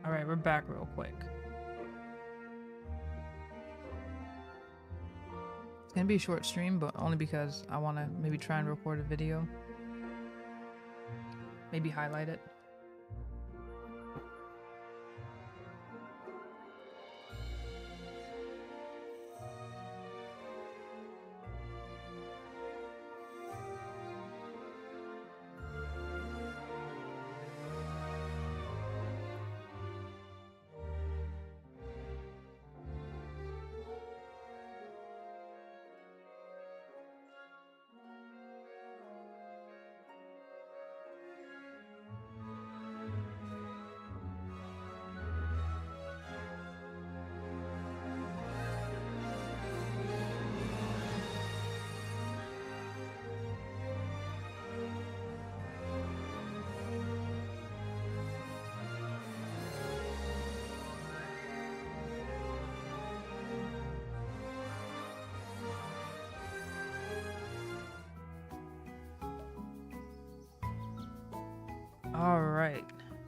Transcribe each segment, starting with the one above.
Alright, we're back real quick. It's gonna be a short stream, but only because I want to maybe try and record a video. Maybe highlight it. Alright,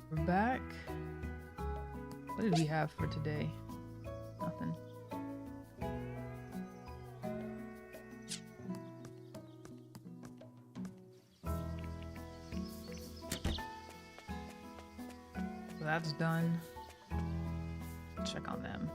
we're back. What did we have for today? Nothing. So that's done. Check on them.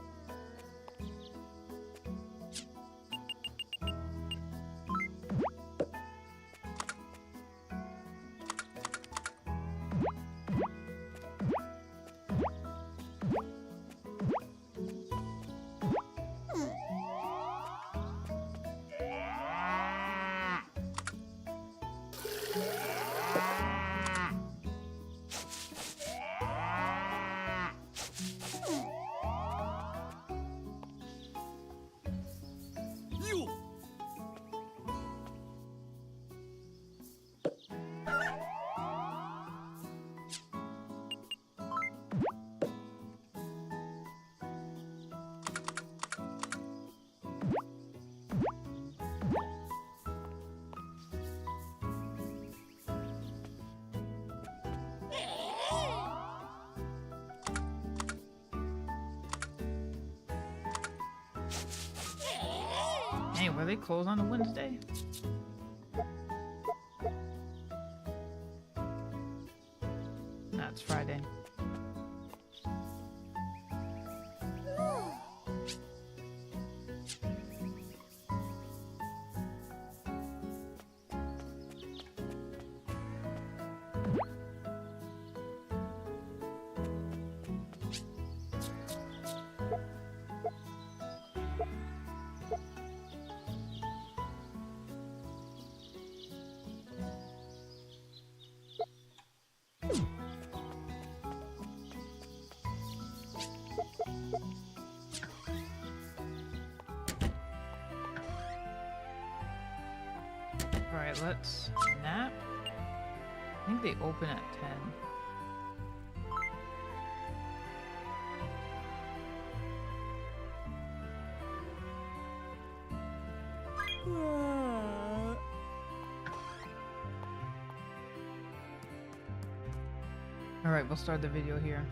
Hey, were they closed on a Wednesday? Nah, it's Friday. Alright, let's nap. I think they open at 10. Alright, we'll start the video here.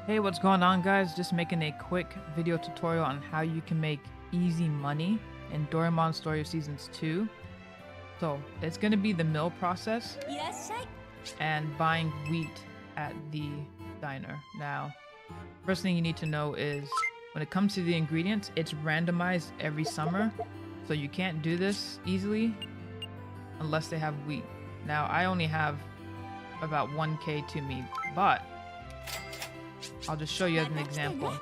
Hey, what's going on, guys? Just making a quick video tutorial on how you can make easy money in Doraemon Story of Seasons 2. So, it's going to be the mill process and buying wheat at the diner. Now, first thing you need to know is when it comes to the ingredients, it's randomized every summer. So you can't do this easily unless they have wheat. Now, I only have about 1k to me, but I'll just show you as an example.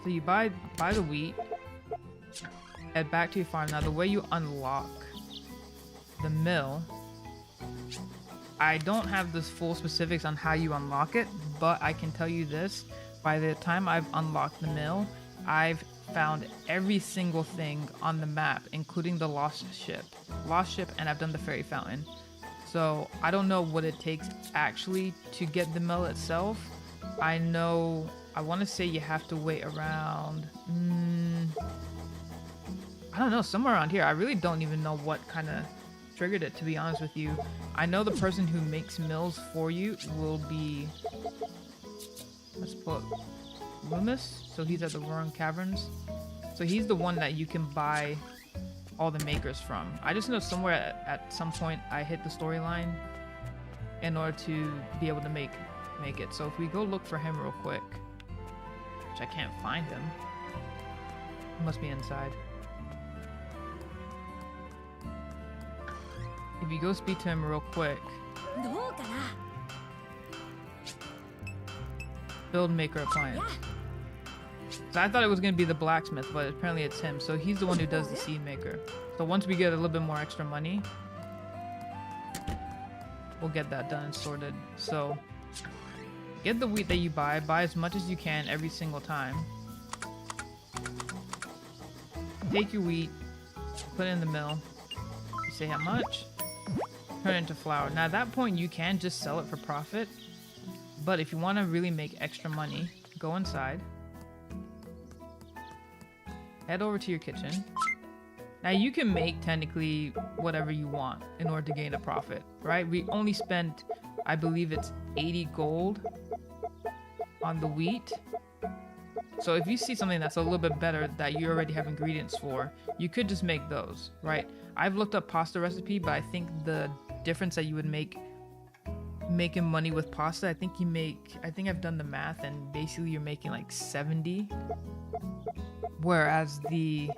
So you buy the wheat, head back to your farm. Now the way you unlock the mill, I don't have the full specifics on how you unlock it, but I can tell you this: by the time I've unlocked the mill, I've found every single thing on the map, including the lost ship, and I've done the fairy fountain. So I don't know what it takes actually to get the mill itself. I want to say you have to wait around I don't know, somewhere around here. I really don't even know what kind of triggered it, to be honest with you. I know the person who makes mills for you will be, let's put Loomis. So he's at the Roaring Caverns. So he's the one that you can buy all the makers from. I just know somewhere at some point I hit the storyline in order to be able to make it. So if we go look for him real quick, which I can't find him. He must be inside. If you go speak to him real quick. Build maker appliance. So I thought it was going to be the blacksmith, but apparently it's him. So he's the one who does the seed maker. So once we get a little bit more extra money, we'll get that done and sorted. So get the wheat that you buy as much as you can every single time. Take your wheat, put it in the mill. You say how much? Turn it into flour. Now at that point you can just sell it for profit. But if you want to really make extra money, go inside. Head over to your kitchen. Now you can make technically whatever you want in order to gain a profit, right? We only spent, I believe it's 80 gold on the wheat. So if you see something that's a little bit better that you already have ingredients for, you could just make those, right? I've looked up pasta recipe, but I think the difference that you would make making money with pasta, I think I've done the math, and basically you're making like 70. Whereas the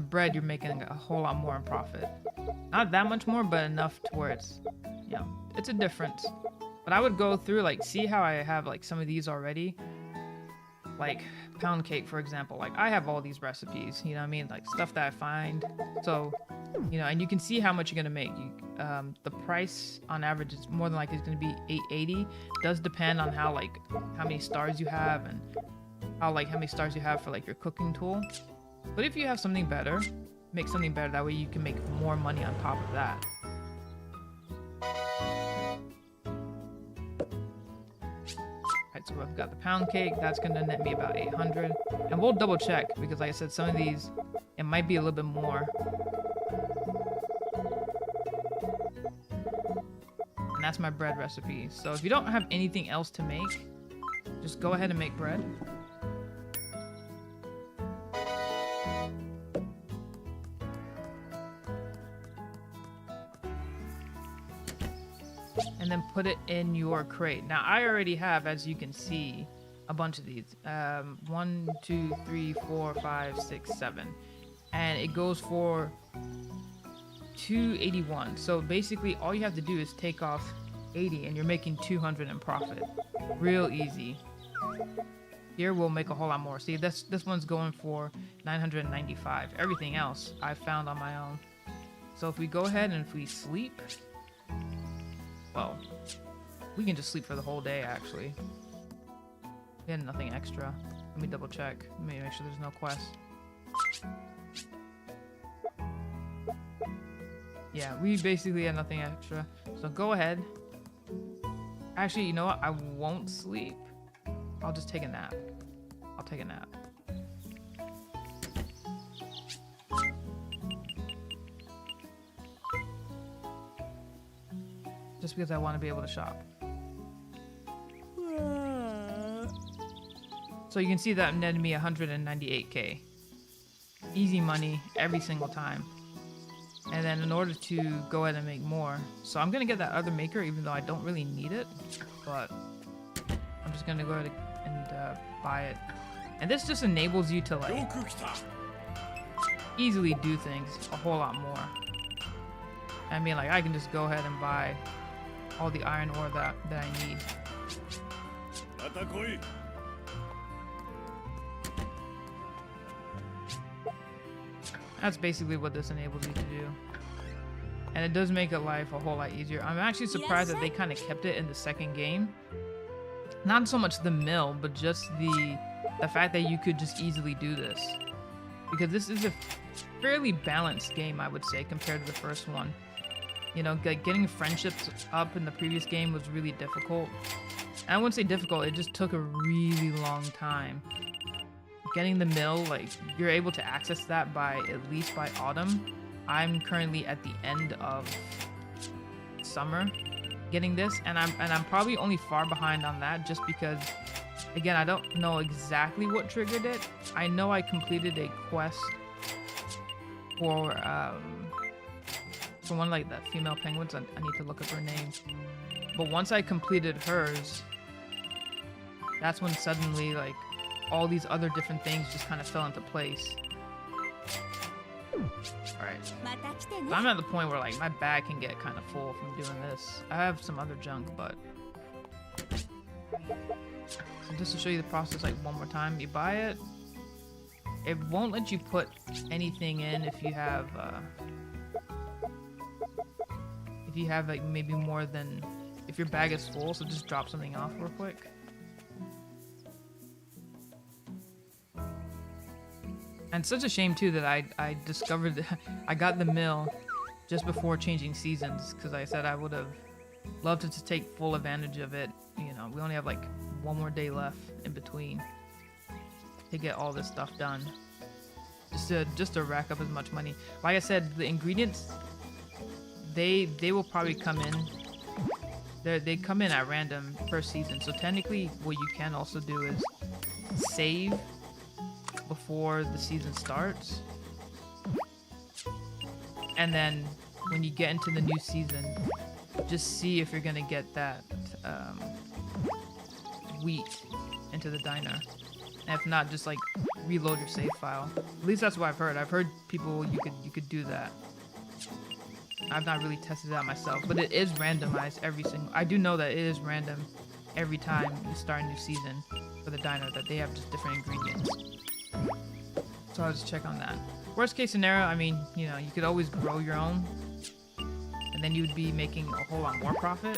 bread, you're making a whole lot more in profit. Not that much more, but enough to where it's, you know, it's a difference. But I would go through, like, see how I have like some of these already. Like pound cake, for example. Like I have all these recipes, you know what I mean? Like stuff that I find. So, you know, and you can see how much you're gonna make. The price on average is more than likely is gonna be 880. Does depend on how many stars you have and how many stars you have for like your cooking tool. But if you have something better, make something better. That way you can make more money on top of that. Alright, so I've got the pound cake. That's gonna net me about 800. And we'll double check because like I said, some of these, it might be a little bit more. And that's my bread recipe. So if you don't have anything else to make, just go ahead and make bread. And then put it in your crate. Now I already have, as you can see, a bunch of these. 1, 2, 3, 4, 5, 6, 7. And it goes for 281. So basically all you have to do is take off 80 and you're making 200 in profit. Real easy. Here we'll make a whole lot more. See, this one's going for 995. Everything else I found on my own. So if we go ahead and if we sleep, well, we can just sleep for the whole day actually. We had nothing extra. Let me double check. Let me make sure there's no quest. Yeah, we basically had nothing extra. So go ahead. Actually, you know what? I won't sleep. I'll just take a nap. I'll take a nap. Just because I want to be able to shop. So you can see that netted me 198k. Easy money every single time. And then in order to go ahead and make more, so I'm gonna get that other maker even though I don't really need it, but I'm just gonna go ahead and buy it. And this just enables you to like easily do things a whole lot more. I mean, like I can just go ahead and buy all the iron ore that I need. That's basically what this enables you to do. And it does make life a whole lot easier. I'm actually surprised that they kind of kept it in the second game. Not so much the mill, but just the fact that you could just easily do this. Because this is a fairly balanced game, I would say, compared to the first one. You know, getting friendships up in the previous game was really difficult. And I wouldn't say difficult, it just took a really long time. getting the mill, like you're able to access that by at least by autumn. I'm currently at the end of summer getting this, and I'm probably only far behind on that just because, again, I don't know exactly what triggered it. I know I completed a quest for one like the female penguins. I need to look up her name. But once I completed hers, that's when suddenly like all these other different things just kind of fell into place. Alright. So I'm at the point where like my bag can get kind of full from doing this. I have some other junk, but so just to show you the process like one more time, you buy it. It won't let you put anything in if you have like maybe more than, if your bag is full, so just drop something off real quick. And such a shame too that I discovered I got the mill just before changing seasons, because I said I would have loved to take full advantage of it. You know, we only have like one more day left in between to get all this stuff done, just to rack up as much money. Like I said, the ingredients, they will probably come in. They come in at random per season. So technically, what you can also do is save before the season starts, and then when you get into the new season, just see if you're gonna get that wheat into the diner, and if not, just like reload your save file. At least that's what I've heard. I've heard people you could do that. I've not really tested it out myself, but it is randomized every single. I do know that it is random every time you start a new season for the diner, that they have just different ingredients. So I'll just check on that. Worst case scenario, I mean, you know, you could always grow your own, and then you would be making a whole lot more profit.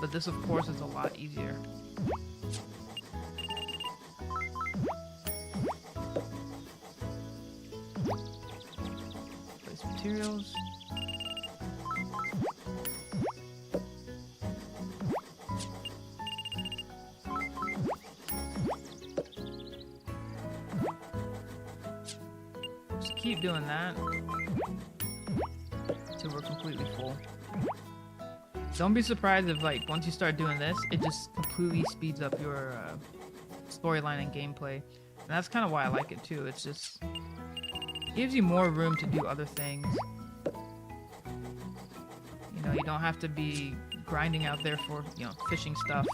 But this, of course, is a lot easier. Place materials. Keep doing that till we're completely full. Don't be surprised if, like, once you start doing this, it just completely speeds up your storyline and gameplay. And that's kind of why I like it too. It's just gives you more room to do other things. You know, you don't have to be grinding out there for, you know, fishing stuff.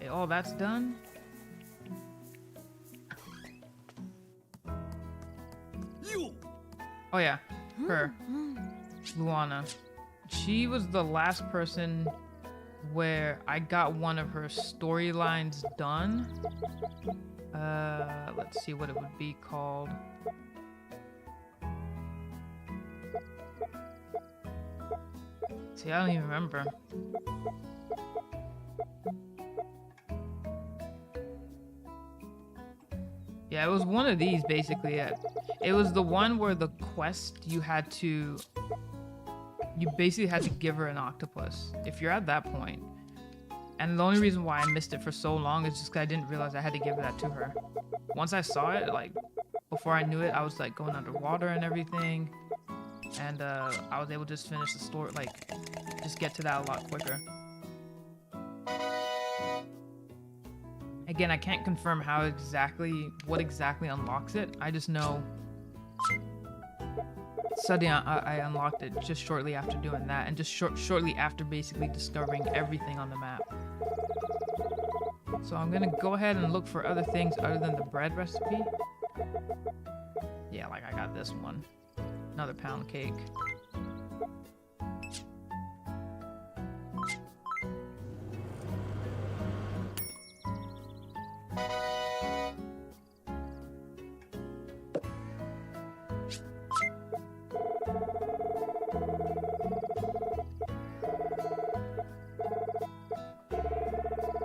Okay, all that's done. Oh yeah, her, Luana. She was the last person where I got one of her storylines done. Let's see what it would be called. See, I don't even remember. Yeah, it was one of these, basically. It was the one where the quest you basically had to give her an octopus, if you're at that point. And the only reason why I missed it for so long is just because I didn't realize I had to give that to her. Once I saw it, like, before I knew it, I was, like, going underwater and everything. And, I was able to just finish the story, like, just get to that a lot quicker. Again, I can't confirm what exactly unlocks it. I just know suddenly I unlocked it just shortly after doing that, and just shortly after basically discovering everything on the map. So I'm gonna go ahead and look for other things other than the bread recipe. Yeah, like I got this one. Another pound cake.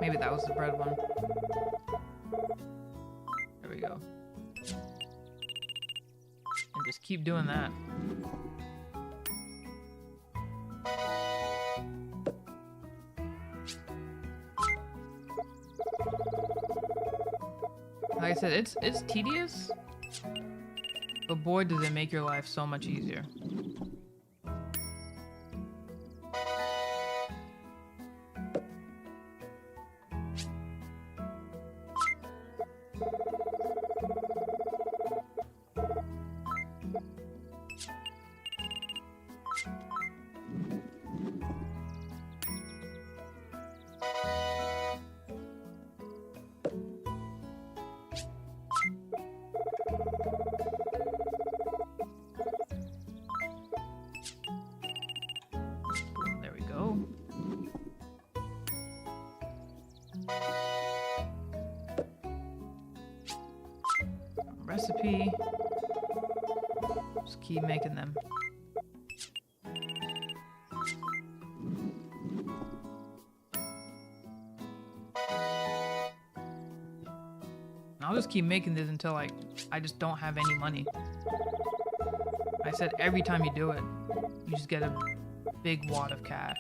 Maybe that was the bread one. There we go. And just keep doing that. Like I said, it's tedious, but boy does it make your life so much easier. There we go. Recipe. Just keep making them. I'll just keep making this until like I just don't have any money. I said every time you do it, you just get a big wad of cash.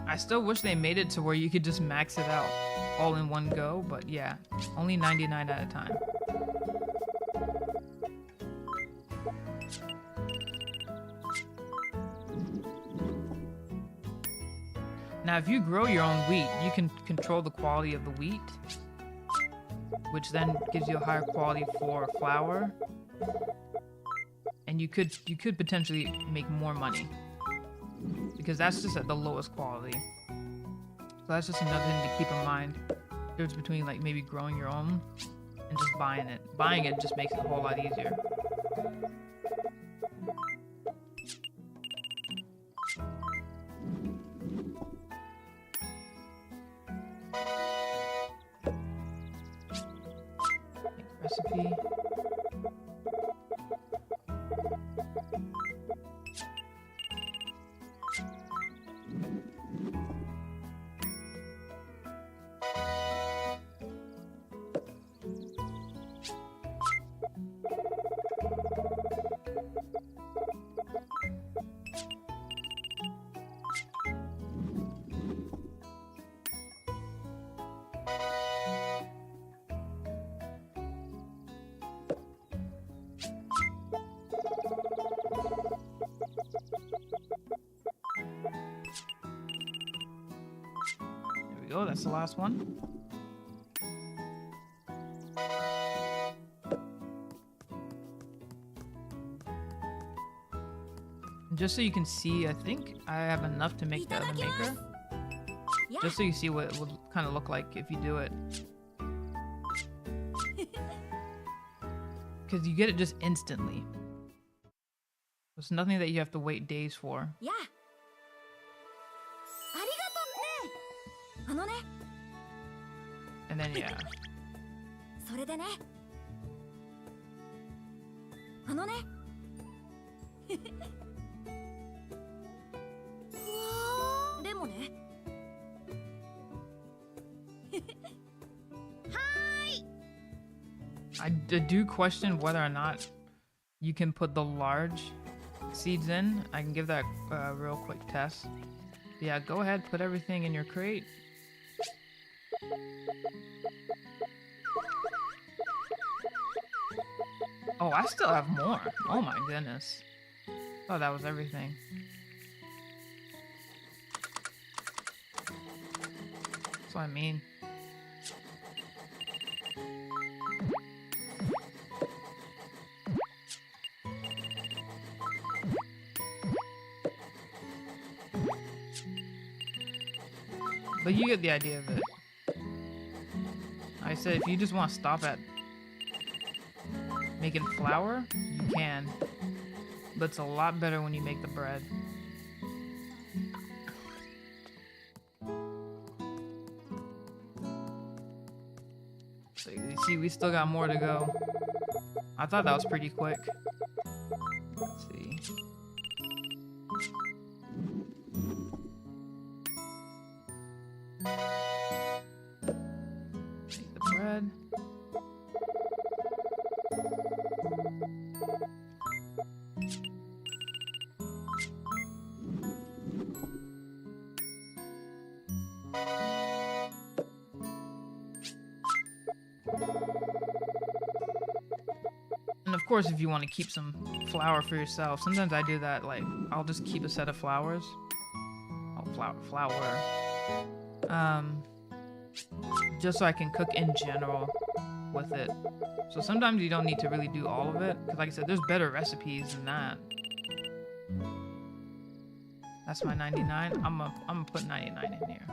I still wish they made it to where you could just max it out all in one go, but yeah, only 99 at a time. Now, if you grow your own wheat, you can control the quality of the wheat, which then gives you a higher quality for flour, and you could potentially make more money because that's just at the lowest quality. So that's just another thing to keep in mind. There's between like maybe growing your own and just buying it. Buying it just makes it a whole lot easier. Recipe. Go, that's the last one. Just so you can see, I think I have enough to make the other maker. Yeah. Just so you see what it would kind of look like if you do it. Because you get it just instantly. There's nothing that you have to wait days for. Yeah. And then, yeah. I do question whether or not you can put the large seeds in. I can give that a real quick test. Yeah, go ahead, put everything in your crate. Oh, I still have more. Oh my goodness. Oh, that was everything. That's what I mean. But you get the idea of it. I said if you just want to stop at making flour, you can. But it's a lot better when you make the bread. So you see, we still got more to go. I thought that was pretty quick. Let's see. course, if you want to keep some flour for yourself, sometimes I do that. Like, I'll just keep a set of flowers. Oh, flour. Just so I can cook in general with it. So sometimes you don't need to really do all of it, because like I said, there's better recipes than that. That's my 99. I'm gonna put 99 in here.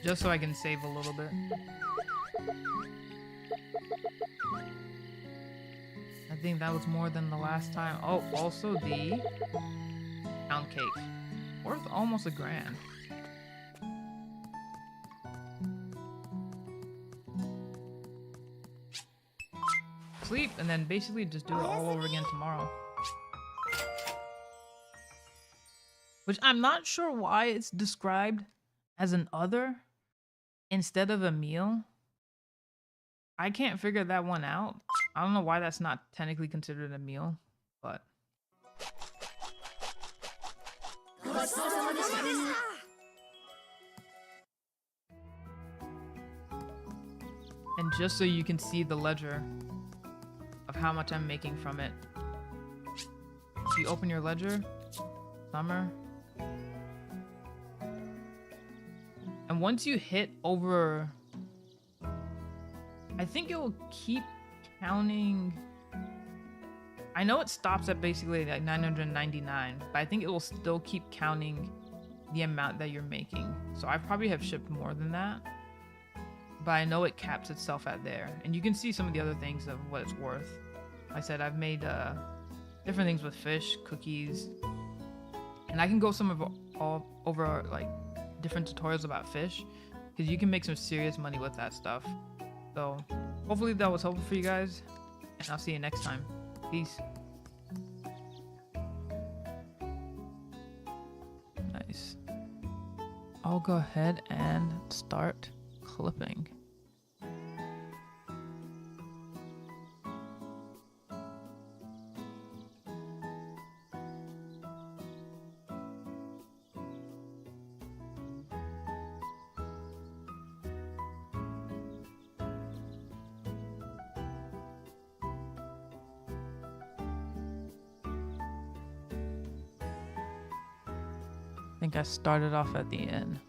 Just so I can save a little bit. I think that was more than the last time. Oh, also the pound cake. Worth almost $1,000. Sleep, and then basically just do it all over again tomorrow. Which I'm not sure why it's described as an other instead of a meal. I can't figure that one out. I don't know why that's not technically considered a meal, but... And just so you can see the ledger of how much I'm making from it. If you open your ledger, summer. And once you hit over... I think it will keep counting... I know it stops at basically like 999, but I think it will still keep counting the amount that you're making. So I probably have shipped more than that, but I know it caps itself at there. And you can see some of the other things of what it's worth. Like I said, I've made different things with fish, cookies, and I can go all over like different tutorials about fish, because you can make some serious money with that stuff. So hopefully that was helpful for you guys, and I'll see you next time. Peace. Nice. I'll go ahead and start clipping. I think I started off at the end.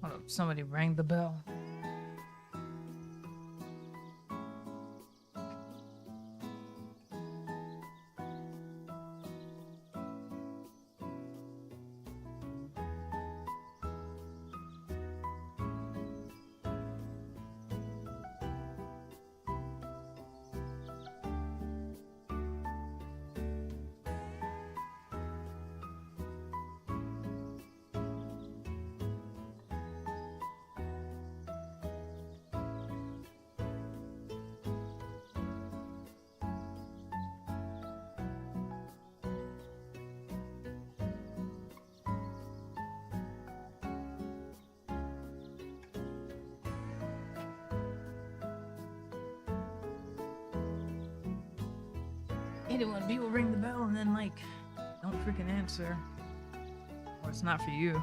Hold up, somebody rang the bell. hate it when people ring the bell and then like don't freaking answer. Or it's not for you.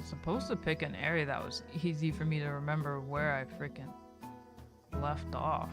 Supposed to pick an area that was easy for me to remember where I freaking left off.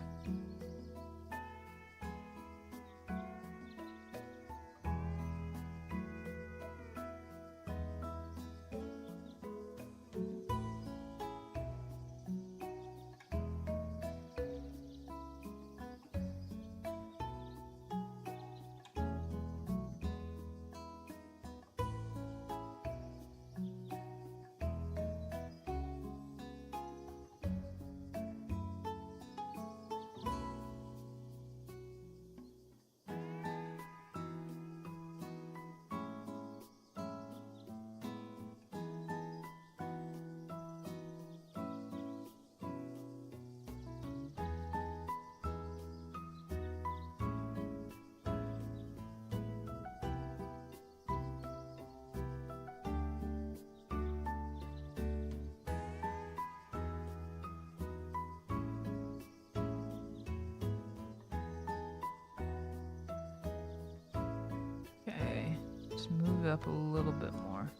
Okay, let's move it up a little bit more.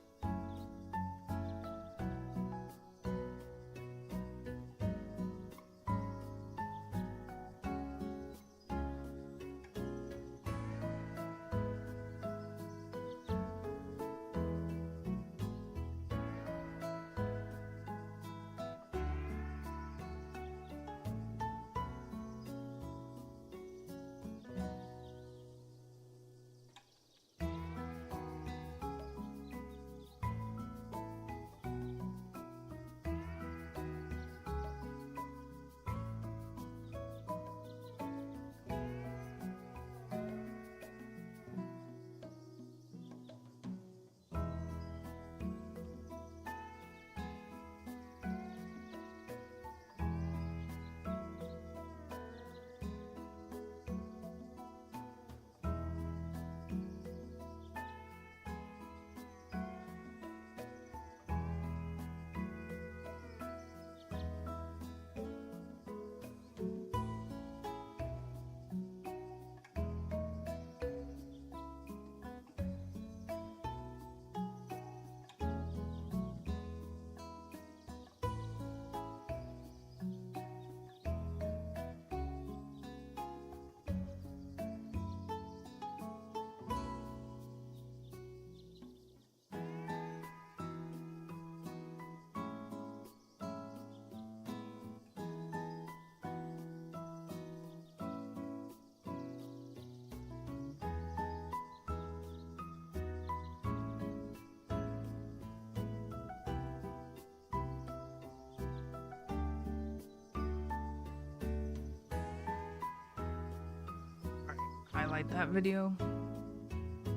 Highlight that video.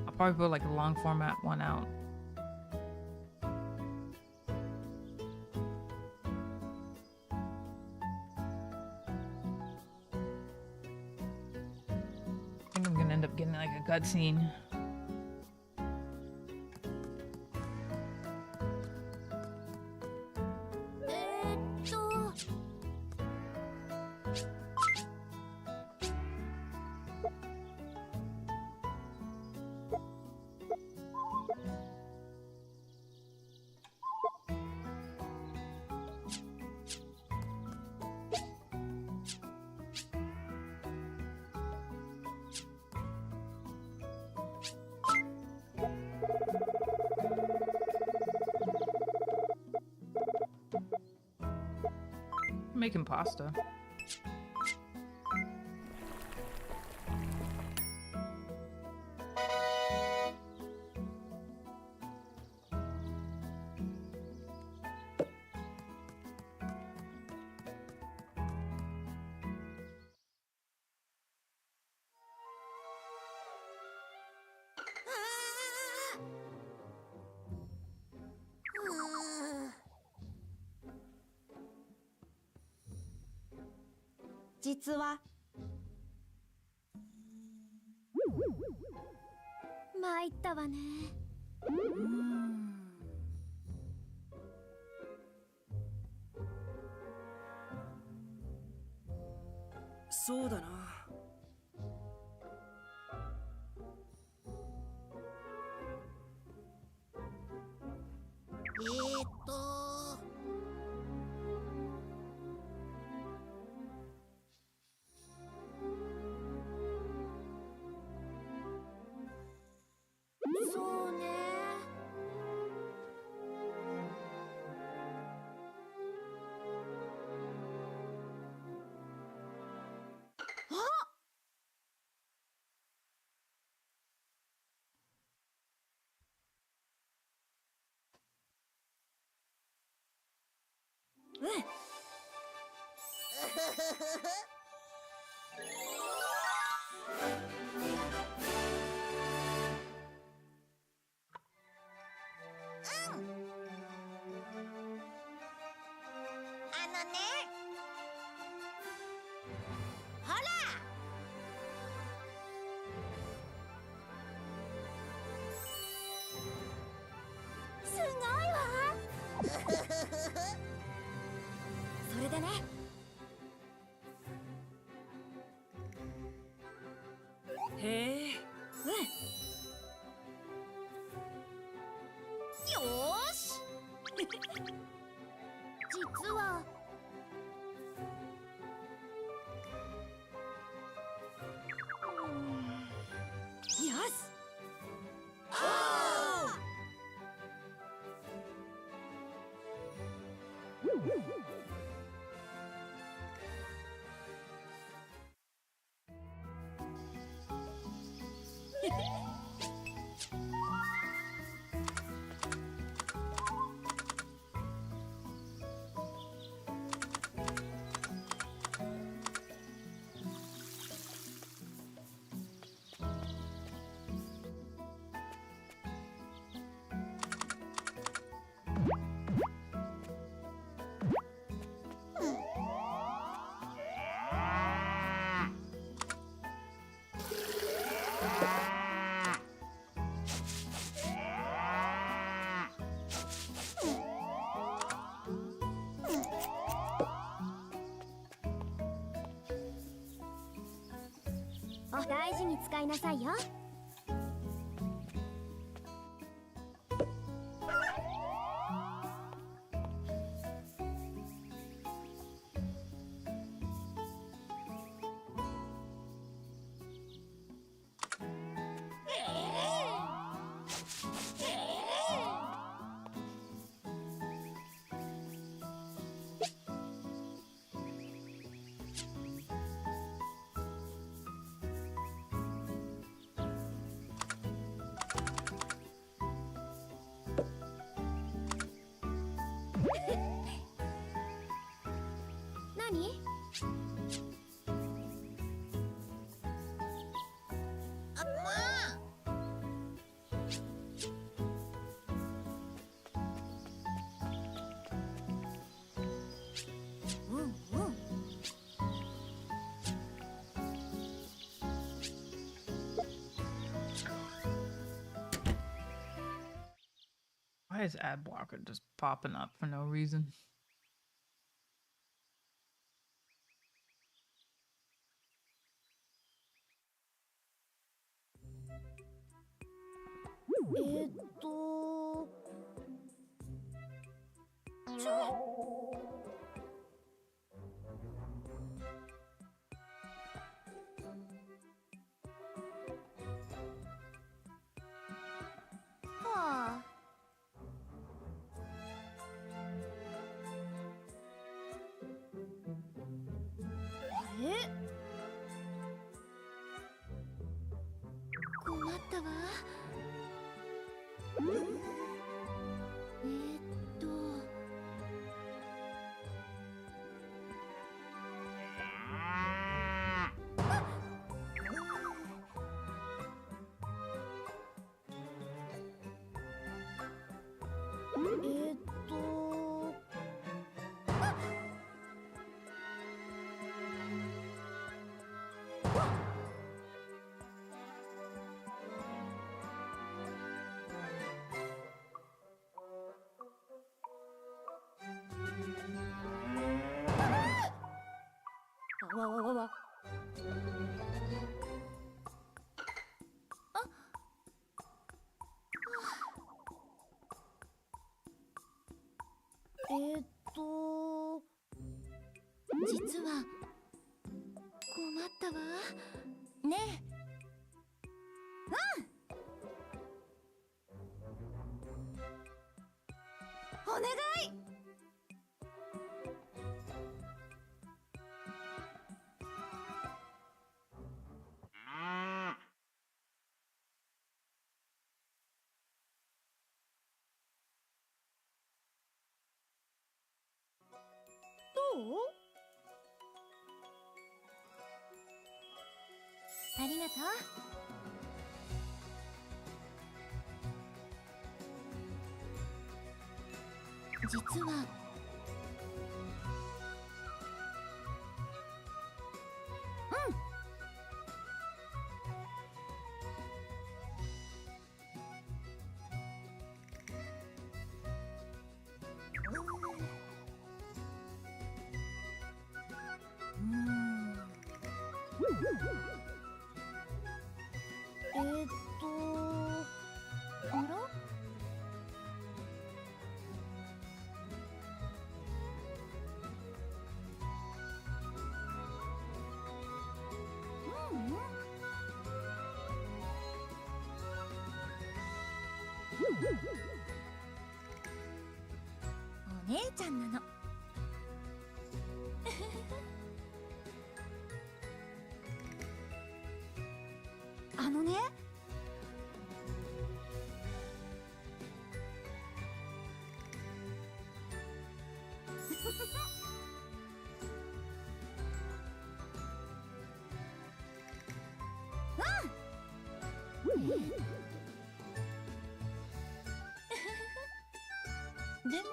I'll probably put like a long format one out. I think I'm gonna end up getting like a cutscene. Making pasta. 実は参ったわね。そうだな。ーっとそうね。うん。ね、ほら。すごいわ。それでね。へえ。よーし。実はよし。大事に使いなさいよ。何？あ、まあ。うんうん。Why is ad blocker just popping up for no reason?えーっとちょはあ。え？困ったわ。えーっとわわわわ。えーっと実は困ったわ。ねえ。お願い。どう？ありがとう。実はえーっとあら？お姉ちゃんなの。あのね。でも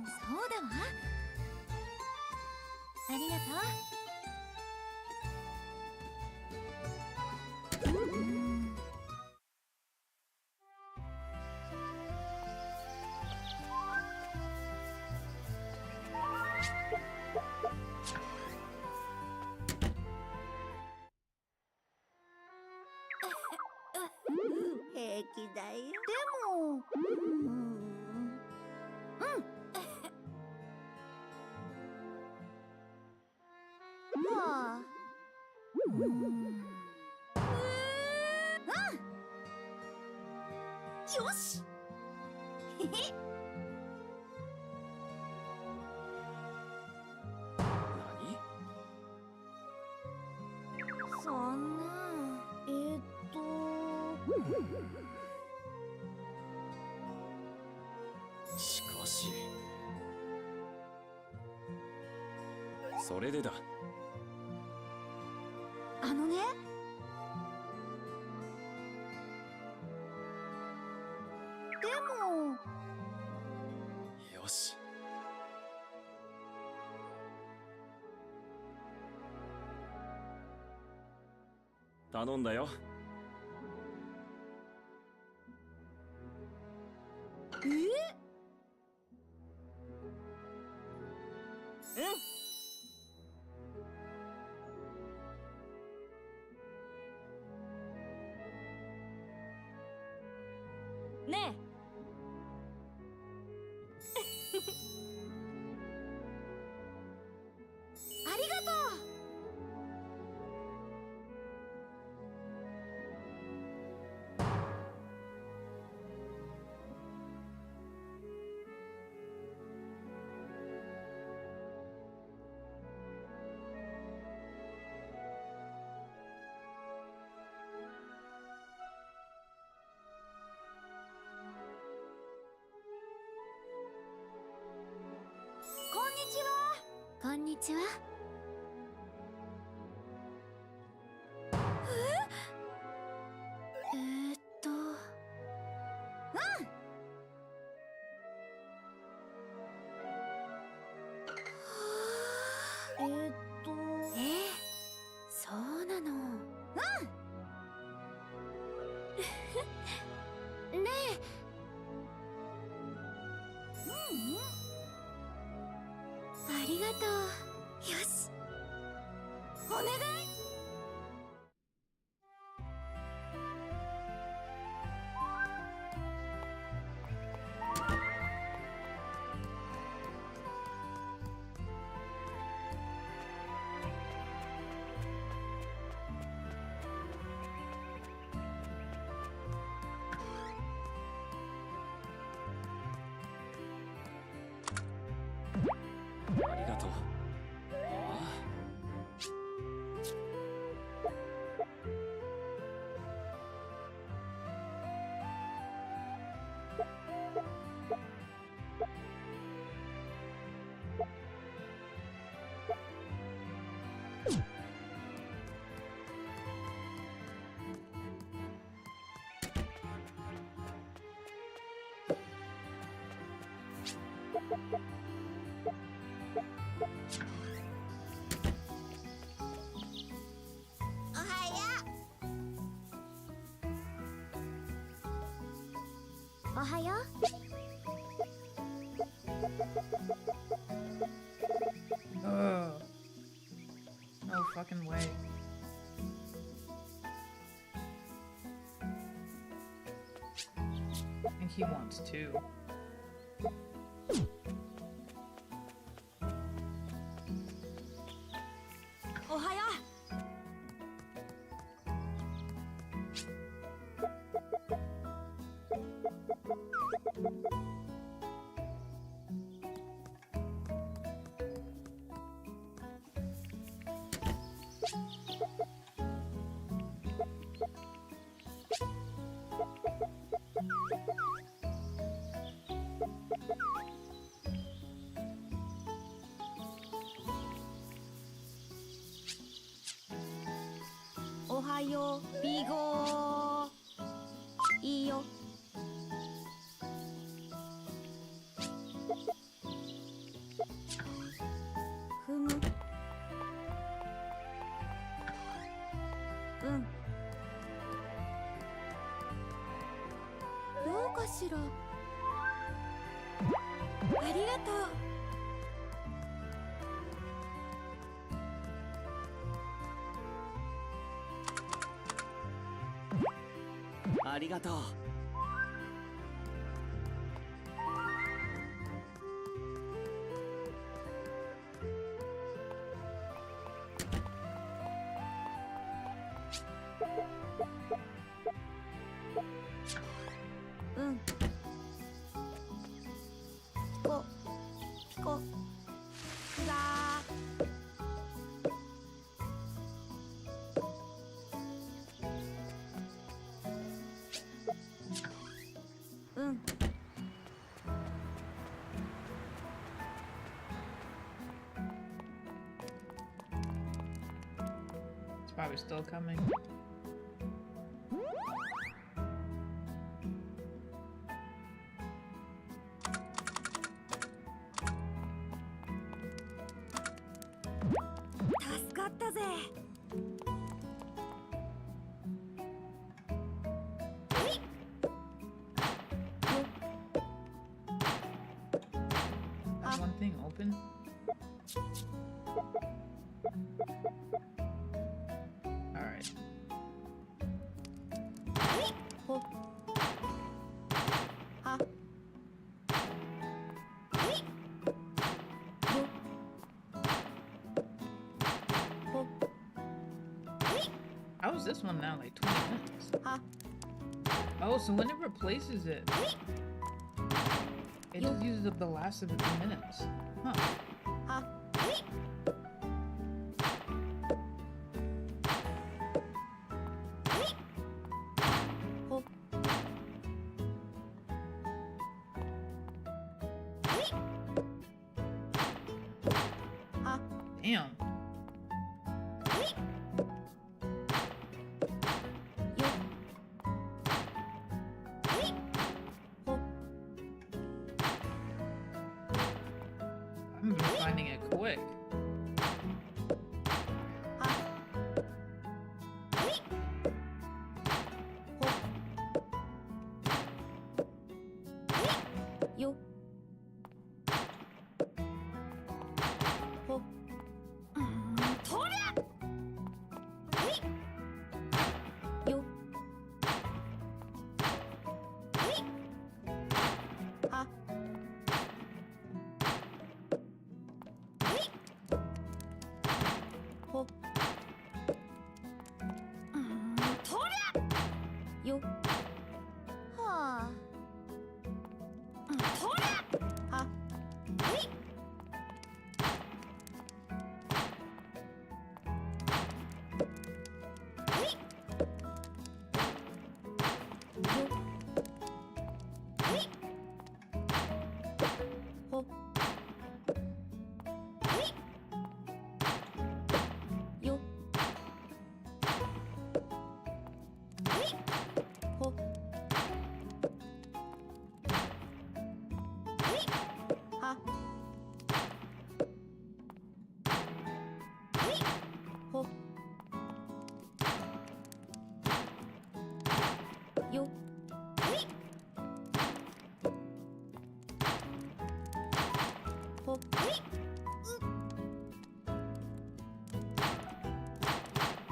そうだわ。ありがとう。平気だよ。でもまあよし。何？そんな。しかしそれでだ。あのね。でもよし。頼んだよ。ねえ。ありがとう。こんにちは。こんにちは。えーっとえーっとそうなの。ねえ。あとう。よし、お願い。ありがとう。あおはよう。おはよう。Ugh. No fucking way. And he wants two. おはよう。おはよう。ビゴー。いいよ。ふむ。うん。どうかしら。ありがとう。ありがとう。うん。ピコピコクラー。うん。It's probably still coming. 助かったぜ。That one thing open? Alright. ほはよほ How is this one now like 20 minutes? は Oh, so when it replaces it, it just uses up the last of the 2 minutes. Huh. はほ は Damn. よほ I'm just finding it quick. はほよほ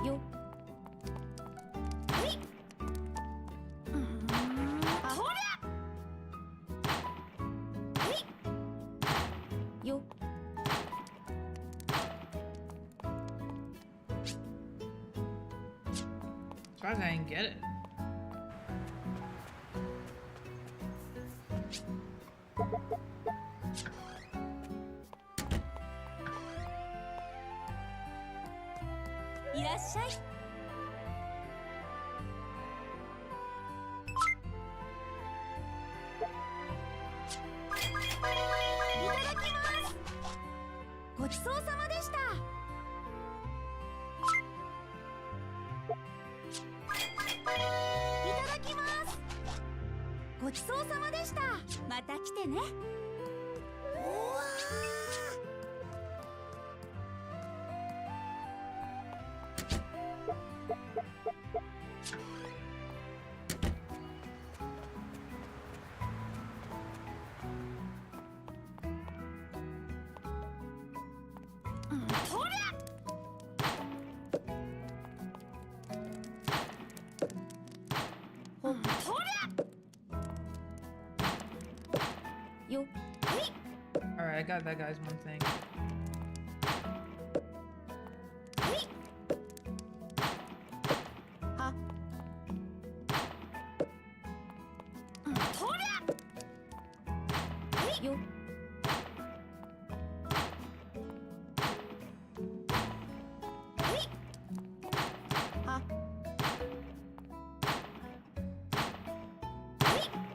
よよ Surprised I didn't get it. Yo. Alright, I got that guy's one thing. Yo.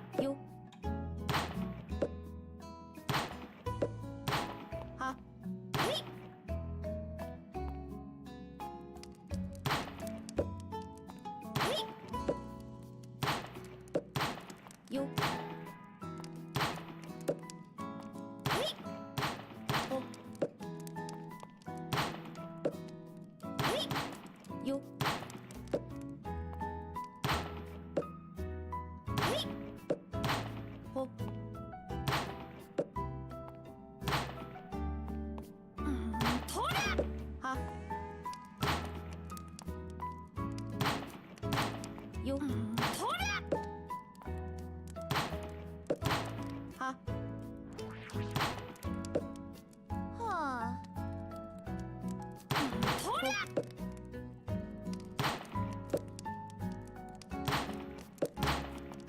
Yo. Yo. Yo. Ho. Ha. Yo. Ha. Ha.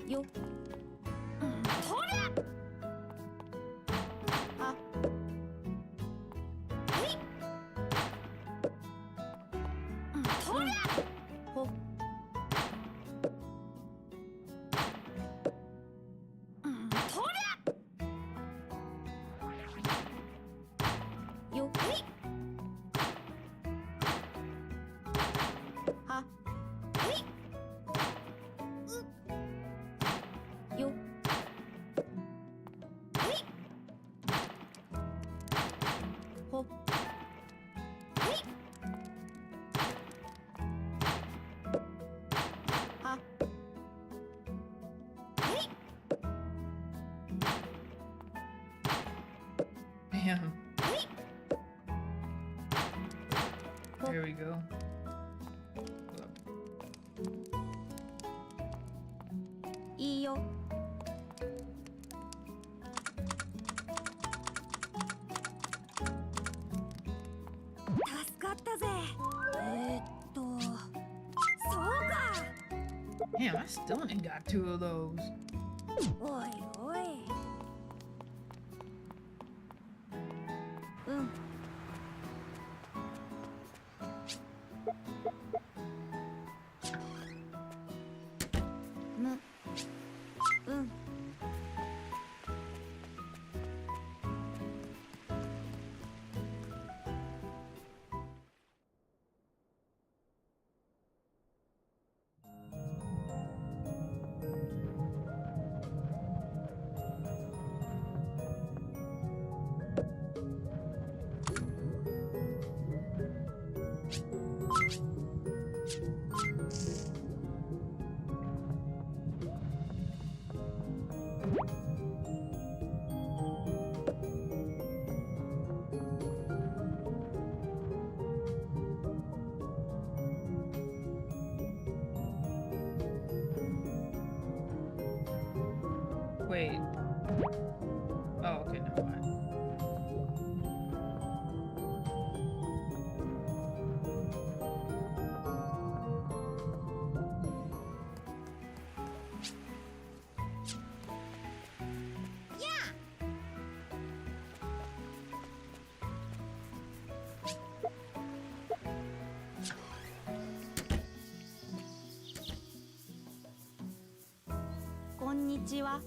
Yo. Ha. Ho. Yo. Ha. Yo. Ho. Ha. Damn. Here we go. Hold up. いいよ。助かったぜ。そうか。Damn, I still ain't got two of those. おいおい。うん。うん。Wait. Oh, okay, never mind. Yeah! こんにちは。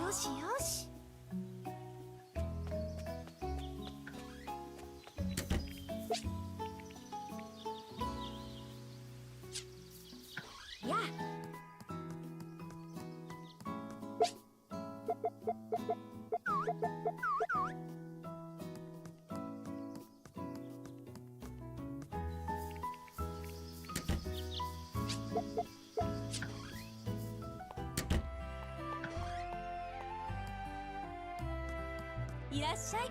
よしよし。やあ。いらっしゃい。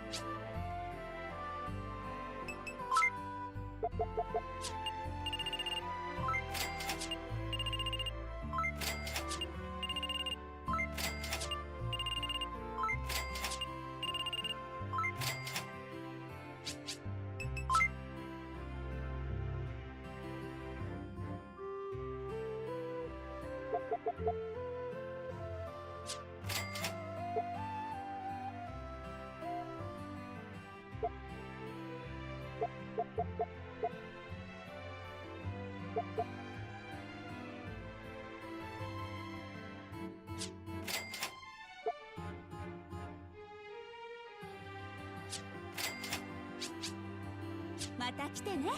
また来てね。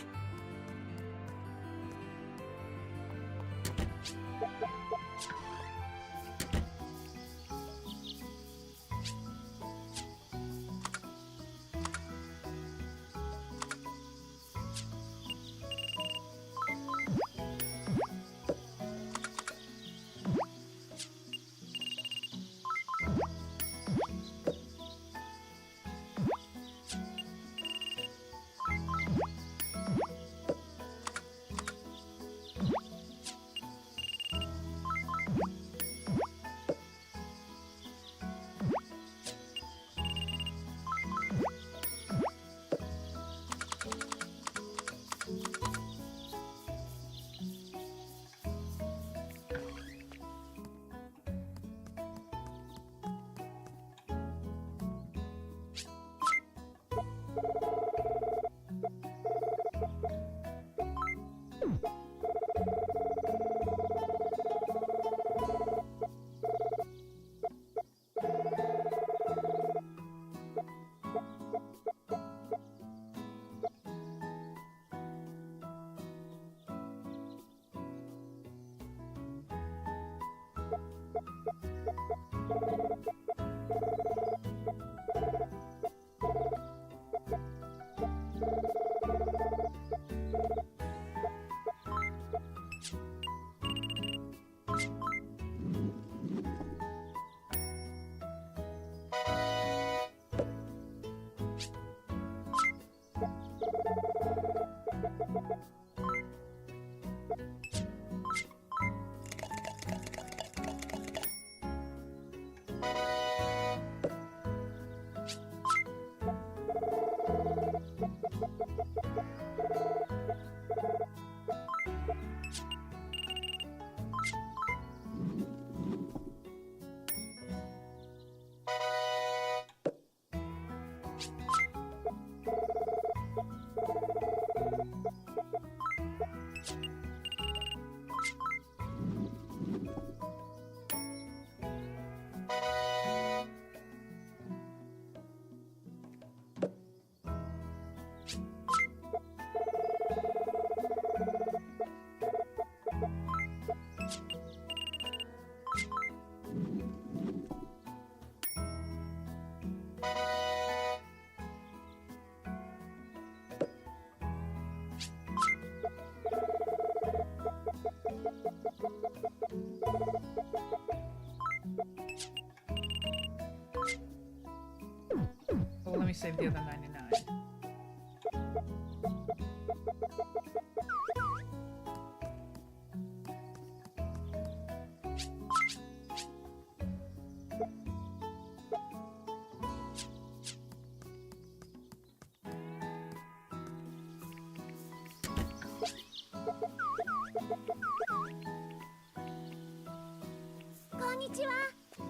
me save the other 99.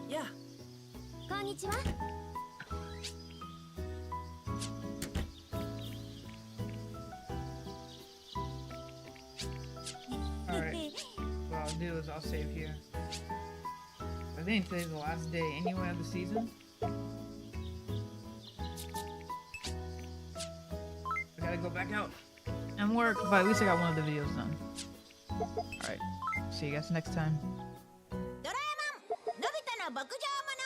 Yeah. こんにちは。 Alright. What I'll do is I'll save here. I think today's the last day anyway of the season. I gotta go back out and work, but at least I got one of the videos done. Alright. See you guys next time. ドラえもん、のび太の牧場物語。